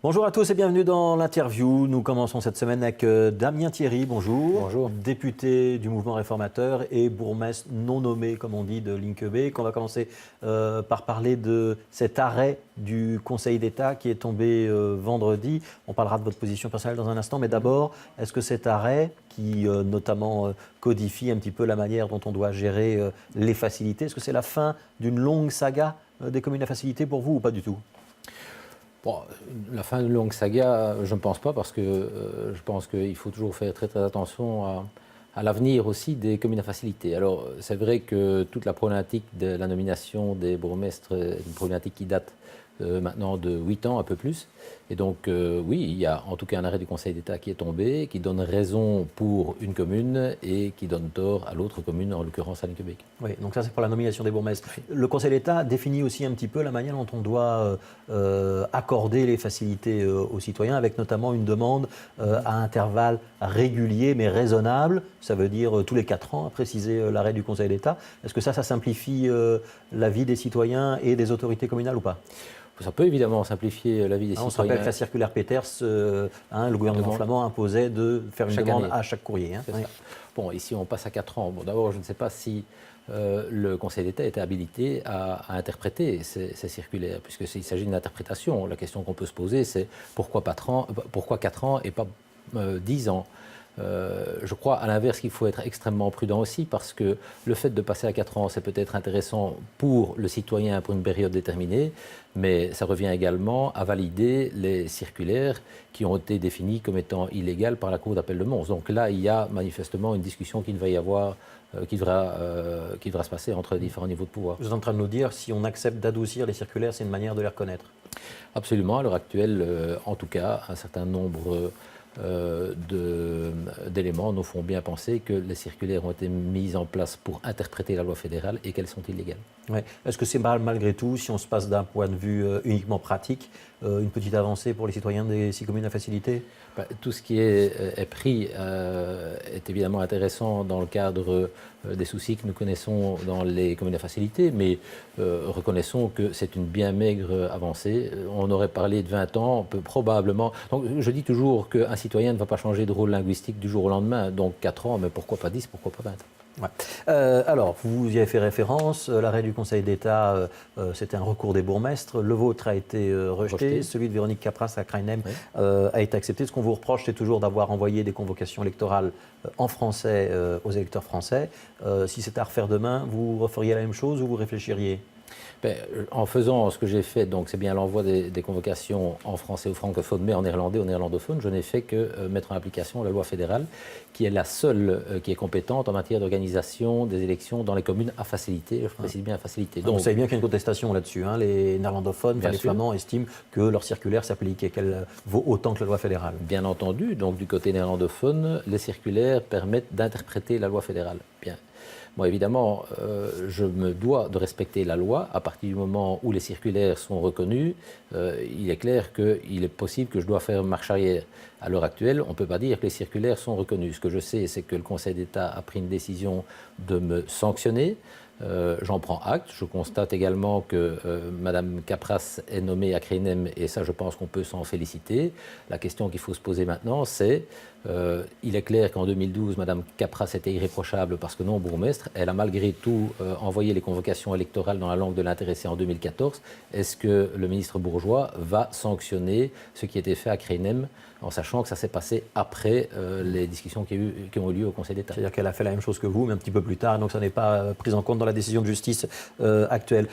Bonjour à tous et bienvenue dans l'interview. Nous commençons cette semaine avec Damien Thierry, bonjour. Bonjour. Député du mouvement réformateur et bourgmestre non nommé, comme on dit, de Linkebeek. On va commencer par parler de cet arrêt du Conseil d'État qui est tombé vendredi. On parlera de votre position personnelle dans un instant, mais d'abord, est-ce que cet arrêt, qui notamment codifie un petit peu la manière dont on doit gérer les facilités, est-ce que c'est la fin d'une longue saga des communes à facilité pour vous ou pas du tout ? Bon, la fin d'une longue saga, je ne pense pas, parce que je pense qu'il faut toujours faire très très attention à l'avenir aussi des communes à facilité. Alors, c'est vrai que toute la problématique de la nomination des bourgmestres est une problématique qui date maintenant de 8 ans, un peu plus. Et donc, oui, il y a en tout cas un arrêt du Conseil d'État qui est tombé, qui donne raison pour une commune et qui donne tort à l'autre commune, en l'occurrence à Linkebeek. Oui, donc ça c'est pour la nomination des bourgmestres. Le Conseil d'État définit aussi un petit peu la manière dont on doit accorder les facilités aux citoyens, avec notamment une demande à intervalles réguliers mais raisonnables. Ça veut dire tous les 4 ans, a précisé l'arrêt du Conseil d'État. Est-ce que ça simplifie la vie des citoyens et des autorités communales ou pas ? Ça peut évidemment simplifier la vie des citoyens. On se rappelle que la circulaire Peters, le gouvernement flamand imposait de faire une demande à chaque courrier. Oui. Bon, ici on passe à 4 ans. Bon, d'abord, je ne sais pas si le Conseil d'État était habilité à interpréter ces circulaires, puisqu'il s'agit d'une interprétation. La question qu'on peut se poser, c'est pourquoi 4 ans et pas 10 ans ? Je crois à l'inverse qu'il faut être extrêmement prudent aussi, parce que le fait de passer à 4 ans, c'est peut-être intéressant pour le citoyen pour une période déterminée, mais ça revient également à valider les circulaires qui ont été définies comme étant illégales par la Cour d'appel de Mons. Donc là, il y a manifestement une discussion qui devra se passer entre les différents niveaux de pouvoir. Vous êtes en train de nous dire, si on accepte d'adoucir les circulaires, c'est une manière de les reconnaître ? Absolument, à l'heure actuelle, en tout cas, un certain nombre d'éléments nous font bien penser que les circulaires ont été mises en place pour interpréter la loi fédérale et qu'elles sont illégales. Ouais. Est-ce que c'est malgré tout, si on se passe d'un point de vue uniquement pratique, une petite avancée pour les citoyens des 6 communes à facilité ? Tout ce qui est pris est évidemment intéressant dans le cadre des soucis que nous connaissons dans les communes à facilité, mais reconnaissons que c'est une bien maigre avancée. On aurait parlé de 20 ans, on peut probablement... Donc, je dis toujours qu'un citoyen ne va pas changer de rôle linguistique du jour au lendemain, donc 4 ans, mais pourquoi pas 10, pourquoi pas 20 ? Ouais. Alors, vous y avez fait référence, l'arrêt du Conseil d'État, c'était un recours des bourgmestres, le vôtre a été rejeté, celui de Véronique Capras à Krainem a été accepté. Ce qu'on vous reproche, c'est toujours d'avoir envoyé des convocations électorales en français aux électeurs français. Si c'était à refaire demain, vous referiez la même chose ou vous réfléchiriez ? En faisant ce que j'ai fait, donc c'est bien l'envoi des convocations en français ou francophone, mais en néerlandais ou néerlandophone, je n'ai fait que mettre en application la loi fédérale, qui est la seule qui est compétente en matière d'organisation des élections dans les communes à facilité, je précise bien à facilité. Donc, vous savez bien qu'il y a une contestation là-dessus, hein. Les néerlandophones, les flamands estiment que leur circulaire s'applique et qu'elle vaut autant que la loi fédérale. Bien entendu, donc du côté néerlandophone, les circulaires permettent d'interpréter la loi fédérale. Bien. Moi, évidemment, je me dois de respecter la loi. À partir du moment où les circulaires sont reconnus, il est clair qu'il est possible que je dois faire marche arrière. À l'heure actuelle, on ne peut pas dire que les circulaires sont reconnus. Ce que je sais, c'est que le Conseil d'État a pris une décision de me sanctionner. J'en prends acte. Je constate également que Mme Capras est nommée à Krainem, et ça, je pense qu'on peut s'en féliciter. La question qu'il faut se poser maintenant, c'est il est clair qu'en 2012, Mme Capras était irréprochable parce que non bourgmestre. Elle a malgré tout envoyé les convocations électorales dans la langue de l'intéressé en 2014. Est-ce que le ministre Bourgeois va sanctionner ce qui était fait à Krainem, en sachant que ça s'est passé après les discussions qui ont eu lieu au Conseil d'État? C'est-à-dire qu'elle a fait la même chose que vous, mais un petit peu plus tard, donc ça n'est pas pris en compte dans la décision de justice actuelle.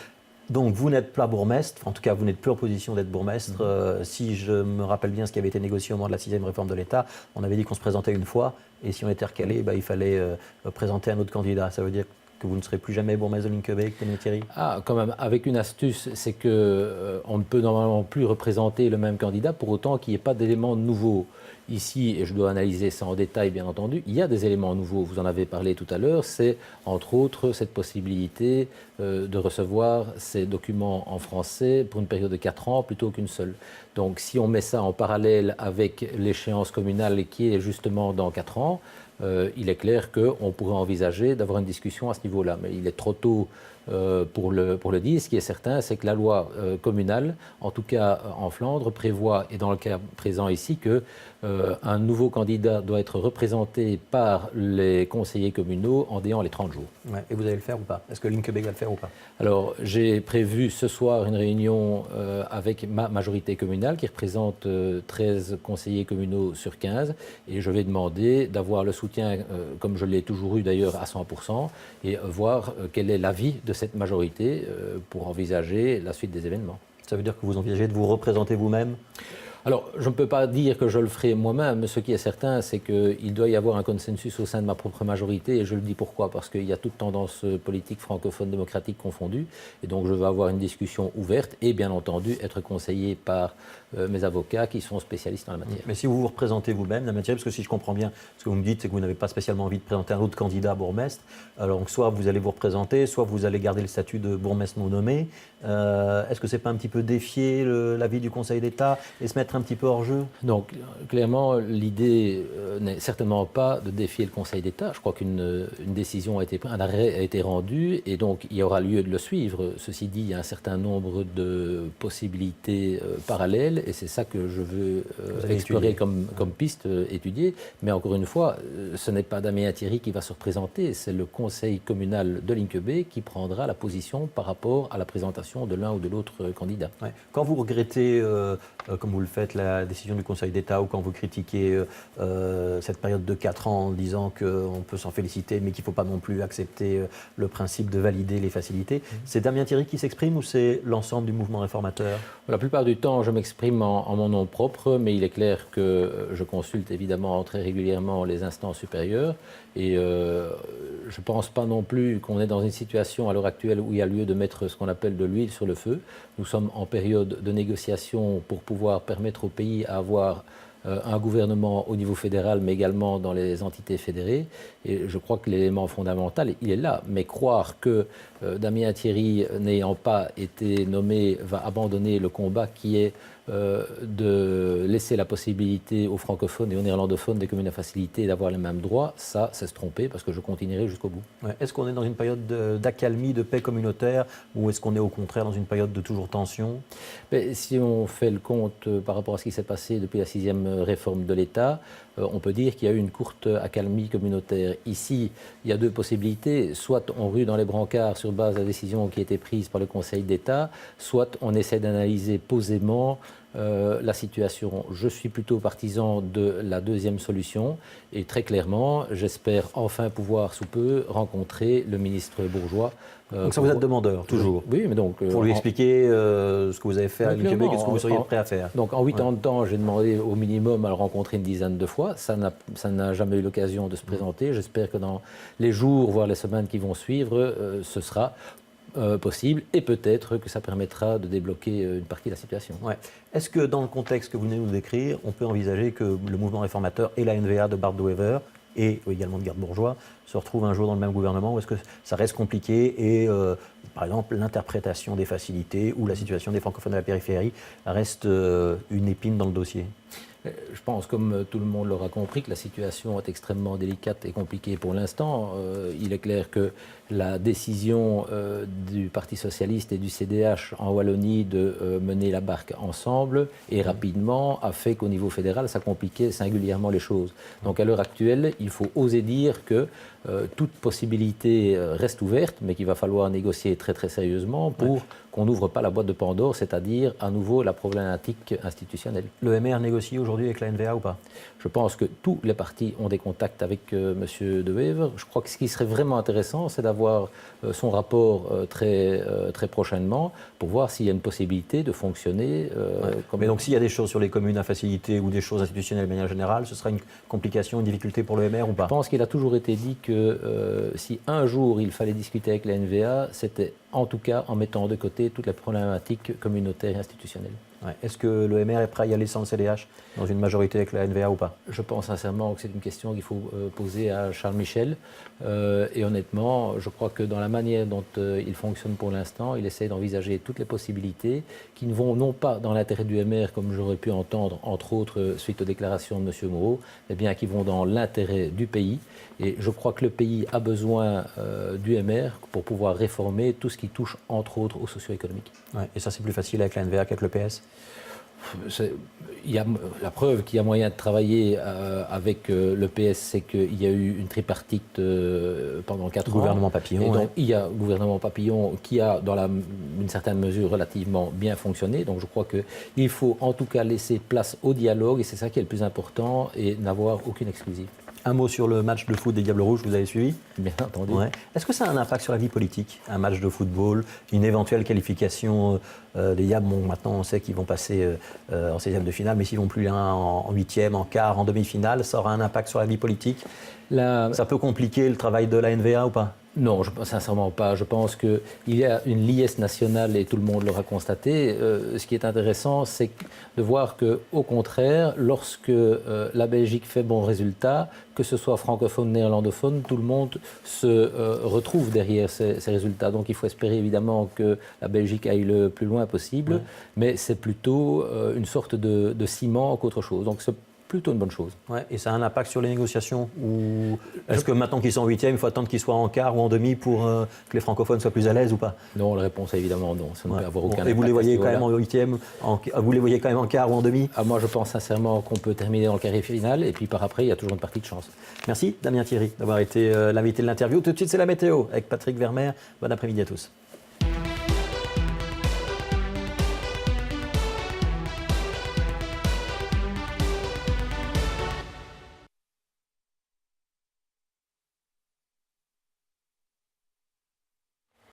Donc vous n'êtes pas bourgmestre, en tout cas vous n'êtes plus en position d'être bourgmestre. Si je me rappelle bien ce qui avait été négocié au moment de la 6e réforme de l'État, on avait dit qu'on se présentait une fois, et si on était recalé, il fallait présenter un autre candidat. Ça veut dire que vous ne serez plus jamais bourgmestre de Linkebeek, Damien Thierry? Ah, quand même, avec une astuce, c'est qu'on ne peut normalement plus représenter le même candidat pour autant qu'il n'y ait pas d'éléments nouveaux. Ici, et je dois analyser ça en détail bien entendu, il y a des éléments nouveaux, vous en avez parlé tout à l'heure, c'est entre autres cette possibilité de recevoir ces documents en français pour une période de 4 ans plutôt qu'une seule. Donc si on met ça en parallèle avec l'échéance communale qui est justement dans 4 ans, il est clair qu'on pourrait envisager d'avoir une discussion à ce niveau-là. Mais il est trop tôt pour le dire. Ce qui est certain, c'est que la loi communale, en tout cas en Flandre, prévoit, et dans le cas présent ici, que un nouveau candidat doit être représenté par les conseillers communaux en déant les 30 jours. Ouais. Et vous allez le faire ou pas? Est-ce que Linkebé va le faire ou pas? Alors, j'ai prévu ce soir une réunion avec ma majorité communale qui représente 13 conseillers communaux sur 15 et je vais demander d'avoir le soutien, comme je l'ai toujours eu d'ailleurs, à 100% et voir quel est l'avis de cette majorité pour envisager la suite des événements. Ça veut dire que vous envisagez de vous représenter vous-même? Alors, je ne peux pas dire que je le ferai moi-même. Ce qui est certain, c'est qu'il doit y avoir un consensus au sein de ma propre majorité. Et je le dis pourquoi? Parce qu'il y a toute tendance politique francophone démocratique confondue. Et donc, je vais avoir une discussion ouverte et, bien entendu, être conseillé par mes avocats qui sont spécialistes en la matière. Mais si vous vous représentez vous-même, la matière, parce que si je comprends bien, ce que vous me dites, c'est que vous n'avez pas spécialement envie de présenter un autre candidat à bourgmestre. Alors, soit vous allez vous représenter, soit vous allez garder le statut de bourgmestre non nommé. Est-ce que ce n'est pas un petit peu défier l'avis du Conseil d'État et se mettre un petit peu hors jeu? Donc, clairement, l'idée n'est certainement pas de défier le Conseil d'État. Je crois qu'une décision a été prise, un arrêt a été rendu, et donc il y aura lieu de le suivre. Ceci dit, il y a un certain nombre de possibilités parallèles, et c'est ça que je veux explorer comme piste, étudier. Mais encore une fois, ce n'est pas Damien Thierry qui va se représenter, c'est le Conseil communal de Linkebé qui prendra la position par rapport à la présentation de l'un ou de l'autre candidat. Ouais. Quand vous regrettez, comme vous le faites, la décision du Conseil d'État, ou quand vous critiquez cette période de 4 ans en disant qu'on peut s'en féliciter, mais qu'il ne faut pas non plus accepter le principe de valider les facilités, c'est Damien Thierry qui s'exprime ou c'est l'ensemble du mouvement réformateur? La plupart du temps, je m'exprime en mon nom propre, mais il est clair que je consulte évidemment très régulièrement les instances supérieures et je ne pense pas non plus qu'on est dans une situation à l'heure actuelle où il y a lieu de mettre ce qu'on appelle de l'huile sur le feu. Nous sommes en période de négociation pour pouvoir permettre au pays à avoir un gouvernement au niveau fédéral, mais également dans les entités fédérées. Et je crois que l'élément fondamental, il est là. Mais croire que Damien Thierry, n'ayant pas été nommé, va abandonner le combat qui est de laisser la possibilité aux francophones et aux néerlandophones des communes à facilité d'avoir les mêmes droits, ça, c'est se tromper parce que je continuerai jusqu'au bout. Ouais. Est-ce qu'on est dans une période d'accalmie, de paix communautaire, ou est-ce qu'on est au contraire dans une période de toujours tension? Mais si on fait le compte par rapport à ce qui s'est passé depuis la 6e réforme de l'État, on peut dire qu'il y a eu une courte accalmie communautaire. Ici, il y a deux possibilités. Soit on rue dans les brancards sur base de la décision qui a été prise par le Conseil d'État, soit on essaie d'analyser posément la situation. Je suis plutôt partisan de la deuxième solution et très clairement, j'espère enfin pouvoir sous peu rencontrer le ministre Bourgeois. Donc ça vous êtes demandeur, toujours? Oui, mais donc... pour lui expliquer ce que vous avez fait à Linkebé, qu'est-ce que vous seriez prêt à faire? Donc en 8 ans de temps, j'ai demandé au minimum à le rencontrer une dizaine de fois. Ça n'a jamais eu l'occasion de se présenter. J'espère que dans les jours, voire les semaines qui vont suivre, ce sera possible et peut-être que ça permettra de débloquer une partie de la situation. Ouais. Est-ce que dans le contexte que vous venez de nous décrire, on peut envisager que le mouvement réformateur et la NVA de Bart de Wever et également de Geert Bourgeois se retrouvent un jour dans le même gouvernement, ou est-ce que ça reste compliqué et par exemple l'interprétation des facilités ou la situation des francophones de la périphérie reste une épine dans le dossier? Je pense, comme tout le monde l'aura compris, que la situation est extrêmement délicate et compliquée pour l'instant. Il est clair que la décision du Parti socialiste et du CDH en Wallonie de mener la barque ensemble et rapidement a fait qu'au niveau fédéral, ça compliquait singulièrement les choses. Donc à l'heure actuelle, il faut oser dire que toute possibilité reste ouverte, mais qu'il va falloir négocier très très sérieusement pour qu'on n'ouvre pas la boîte de Pandore, c'est-à-dire à nouveau la problématique institutionnelle. Le MR négocie aujourd'hui avec la NVA ou pas? Je pense que tous les partis ont des contacts avec M. De Wever. Je crois que ce qui serait vraiment intéressant, c'est d'avoir son rapport très prochainement pour voir s'il y a une possibilité de fonctionner. Mais donc s'il y a des choses sur les communes à faciliter ou des choses institutionnelles de manière générale, ce sera une complication, une difficulté pour le MR ou pas? Je pense qu'il a toujours été dit que si un jour il fallait discuter avec la NVA, c'était en tout cas en mettant de côté toutes les problématiques communautaires et institutionnelles. Ouais. Est-ce que le MR est prêt à y aller sans le CDH dans une majorité avec la NVA ou pas? Je pense sincèrement que c'est une question qu'il faut poser à Charles Michel. Et honnêtement, je crois que dans la manière dont il fonctionne pour l'instant, il essaie d'envisager toutes les possibilités qui ne vont non pas dans l'intérêt du MR, comme j'aurais pu entendre, entre autres, suite aux déclarations de M. Moreau, mais bien qui vont dans l'intérêt du pays. Et je crois que le pays a besoin du MR pour pouvoir réformer tout ce qui touche, entre autres, au socio-économique. Ouais. Et ça, c'est plus facile avec la NVA qu'avec le PS? Il y a la preuve qu'il y a moyen de travailler avec le PS, c'est qu'il y a eu une tripartite pendant 4 ans. Gouvernement Papillon. Et donc, il y a le gouvernement Papillon qui a, dans une certaine mesure, relativement bien fonctionné. Donc, je crois qu'il faut en tout cas laisser place au dialogue, et c'est ça qui est le plus important, et n'avoir aucune exclusive. Un mot sur le match de foot des Diables Rouges, vous avez suivi? Bien entendu. Ouais. Est-ce que ça a un impact sur la vie politique, un match de football, une éventuelle qualification des Diables? Bon, maintenant on sait qu'ils vont passer en 16e de finale, mais s'ils vont plus loin en 8e, en quart, en demi-finale, ça aura un impact sur la vie politique? Ça peut compliquer le travail de la NVA ou pas? Non, je pense sincèrement pas. Je pense qu'il y a une liesse nationale et tout le monde l'aura constaté. Ce qui est intéressant, c'est de voir qu'au contraire, lorsque la Belgique fait bon résultat, que ce soit francophone, néerlandophone, tout le monde se retrouve derrière ces résultats. Donc il faut espérer évidemment que la Belgique aille le plus loin possible, ouais. Mais c'est plutôt une sorte de ciment qu'autre chose. Donc c'est plutôt une bonne chose. Ouais, et ça a un impact sur les négociations? Ou est-ce que maintenant qu'ils sont en 8e, il faut attendre qu'ils soient en quart ou en demi pour que les francophones soient plus à l'aise ou pas? Non, la réponse est évidemment non. Ça ne peut avoir aucun impact. Et vous les voyez quand même en 8e, vous les voyez quand même en quart ou en demi? Moi, je pense sincèrement qu'on peut terminer dans le carré final, et puis par après, il y a toujours une partie de chance. Merci Damien Thierry d'avoir été l'invité de l'interview. Tout de suite, c'est la météo avec Patrick Vermeer. Bon après-midi à tous.